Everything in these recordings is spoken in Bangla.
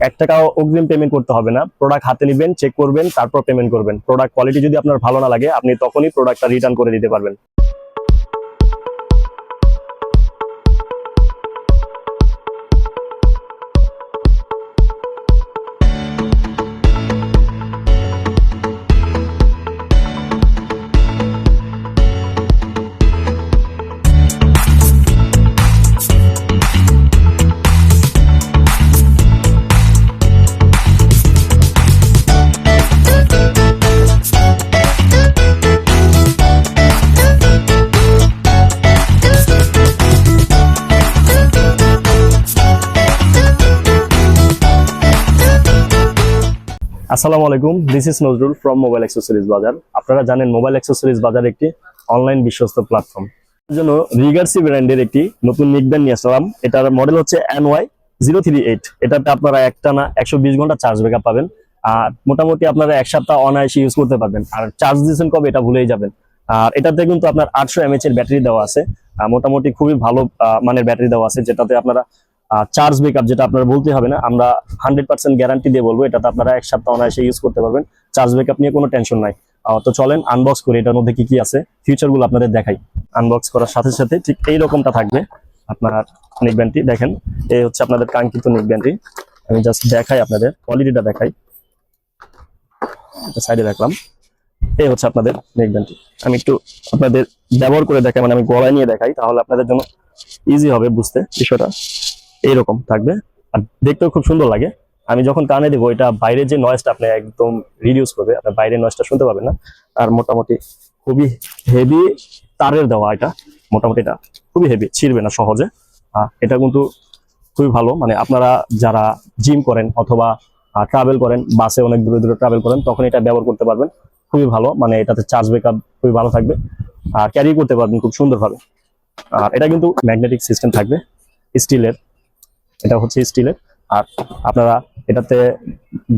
1 টাকাও অগ্রিম পেমেন্ট করতে হবে না। প্রোডাক্ট হাতে নেবেন, চেক করবেন, তারপর পেমেন্ট করবেন। প্রোডাক্ট কোয়ালিটি যদি আপনার ভালো না লাগে, আপনি তখনই প্রোডাক্টটা রিটার্ন করে দিতে পারবেন। আসসালামু আলাইকুম, this is Nazrul from mobile accessories বাজার। আপনারা জানেন মোবাইল অ্যাক্সেসরিজ বাজার একটি অনলাইন বিশ্বস্ত প্ল্যাটফর্ম। এর জন্য রিগার্সি ব্র্যান্ডের একটি নতুন নিকব্যান্ড নিয়ে আসলাম। এটার মডেল হচ্ছে NY038। এটাতে আপনারা একটানা 120 ঘন্টা চার্জ ব্যাকআপ পাবেন। আর মোটামুটি আপনারা 1 সপ্তাহ অনায়াসে ইউজ করতে পারবেন। আর চার্জ দিয়েছেন কবে এটা ভুলেই যাবেন। আর এটাতে কিন্তু আপনার 800 mAh এর ব্যাটারি দেওয়া আছে। মোটামুটি খুবই ভালো মানের ব্যাটারি দেওয়া আছে, যেটাতে আপনারা চার্জ ব্যাকআপ যেটা আপনারা বলতে হবে না, আমরা 100% গ্যারান্টি দিয়ে বলবো এটাতে আপনারা 1 সপ্তাহ অনায়াসে ইউজ করতে পারবেন। চার্জ ব্যাকআপ নিয়ে কোনো টেনশন নাই। তো চলেন আনবক্স করি, এটার মধ্যে কি কি আছে, ফিচার গুলো আপনাদের দেখাই। আনবক্স করার সাথে সাথে ঠিক এইরকমটা থাকবে আপনার নেকব্যান্ডটি। দেখেন, এই হচ্ছে আপনাদের কাঙ্ক্ষিত নেকব্যান্ডটি। আমি জাস্ট দেখাই, আপনাদের কোয়ালিটিটা দেখাই। সাইডে রাখলাম। এই হচ্ছে আপনাদের নেকব্যান্ডটি। আমি একটু আপনাদের ব্যবহার করে দেখাই, মানে আমি গলায় নিয়ে দেখাই, তাহলে আপনাদের জন্য ইজি হবে বুঝতে বিষয়টা। এইরকম থাকবে আর দেখতেও খুব সুন্দর লাগে। আমি যখন কানে দেবো, এটা বাইরের যে নয়েজটা আপনি একদম রিডিউস করবে, আপনার বাইরের নয়েজটা শুনতে পাবেন না। আর মোটামুটি খুবই হেভি তারের দেওয়া, এটা মোটামুটি এটা খুবই হেভি, ছিঁড়বে না সহজে। এটা কিন্তু খুবই ভালো, মানে আপনারা যারা জিম করেন অথবা ট্রাভেল করেন, বাসে অনেক দূরে দূরে ট্রাভেল করেন, তখন এটা ব্যবহার করতে পারবেন। খুবই ভালো, মানে এটাতে চার্জ ব্যাকআপ খুবই ভালো থাকবে আর ক্যারি করতে পারবেন খুব সুন্দরভাবে। আর এটা কিন্তু ম্যাগনেটিক সিস্টেম থাকবে, স্টিলের। এটা হচ্ছে স্টিলের। আর আপনারা এটাতে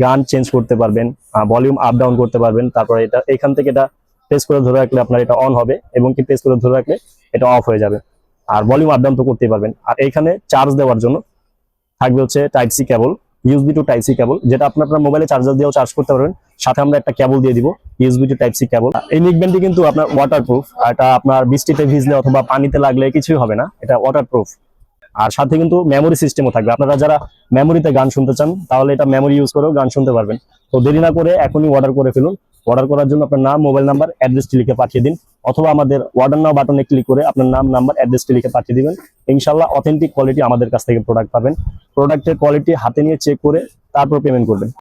গান চেঞ্জ করতে পারবেন, ভলিউম আপ ডাউন করতে পারবেন। তারপরে এটা এখান থেকে এটা প্রেস করে ধরে রাখলে আপনার এটা অন হবে, এবং কি প্রেস করে ধরে রাখলে এটা অফ হয়ে যাবে। আর ভলিউম আপ ডাউন তো করতেই পারবেন। আর এইখানে চার্জ দেওয়ার জন্য থাকবে হচ্ছে type C cable, USB to type C cable, যেটা আপনার মোবাইলে চার্জার দিয়েও চার্জ করতে পারবেন। সাথে আমরা একটা কেবল দিয়ে দিব, USB to type C cable. এই নেকব্যান্ডটি কিন্তু আপনার ওয়াটারপ্রুফ। এটা আপনার বৃষ্টিতে ভিজলে অথবা পানিতে লাগলে কিছুই হবে না, এটা ওয়াটারপ্রুফ। আর সাথে কিন্তু মেমোরি সিস্টেমও থাকবে। আপনারা যারা মেমোরিতে গান শুনতে চান, তাহলে এটা মেমোরি ইউজ করেও গান শুনতে পারবেন। তো দেরি না করে এখনই অর্ডার করে ফেলুন। অর্ডার করার জন্য আপনার নাম, মোবাইল নাম্বার, অ্যাড্রেসটি লিখে পাঠিয়ে দিন, অথবা আমাদের অর্ডার নাও বাটনে ক্লিক করে আপনার নাম, নাম্বার, অ্যাড্রেসটি লিখে পাঠিয়ে দিবেন। ইনশাল্লাহ অথেন্টিক কোয়ালিটি আমাদের কাছ থেকে প্রোডাক্ট পাবেন। প্রোডাক্টের কোয়ালিটি হাতে নিয়ে চেক করে তারপর পেমেন্ট করবেন।